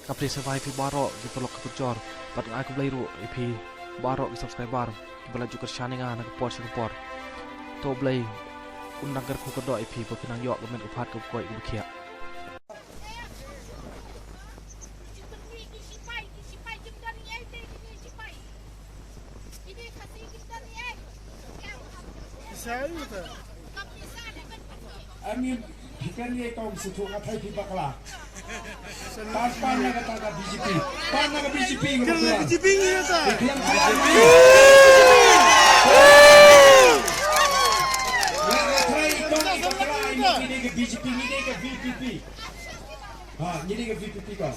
Kapli survive pi barok di pelok kecor. Pat aku beli ru pi barok di subscriber. Bela juga shaningan nak por singapore. To beli undang ku kedok pi pinang yok gemen upat ke koi ke kia. Amin ikan ni kau sesuatu kata tiba kalah. Pan nak kata BJP, pan nak BJP Kerana BJP ni kata. Ini ke BJP, ini ke VPP. Ini ke VPP kau.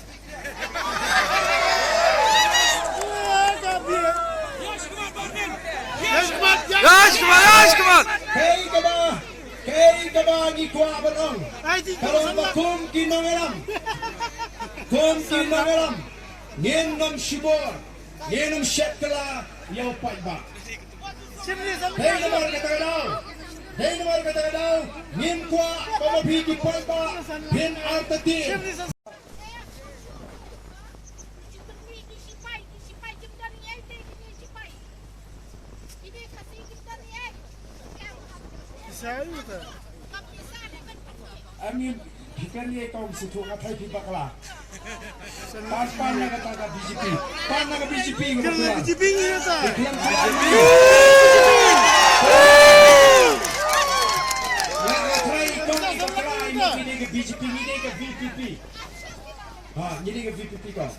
Yes, come on. Kay kaba ni kuah berong. Kalau makum kinongelam, nyenam shibor, nyenam shetkala, yau paidbah. Hey nomor kata kau, nyen kuah kamu pergi paidbah, bin ardent. Amin ikan ni kau sesuatu kata tiba kalah. Pan nak kata BJP, pan nak BJP. Kerana BJP ni kata. Ini ke BJP, ini ke VPP. Ini ke VPP kau.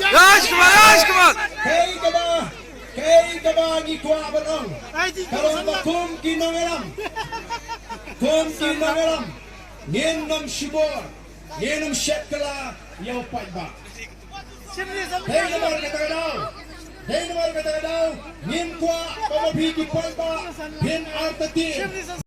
Yes, come on. Kay kaba ni kuah berong. Kalau makum kinongelam, nyenam shibor, nyenam shetkala, yau paidbah. Hey nomor kata kau, nyen kuah kamu pergi paidbah, bin ardent.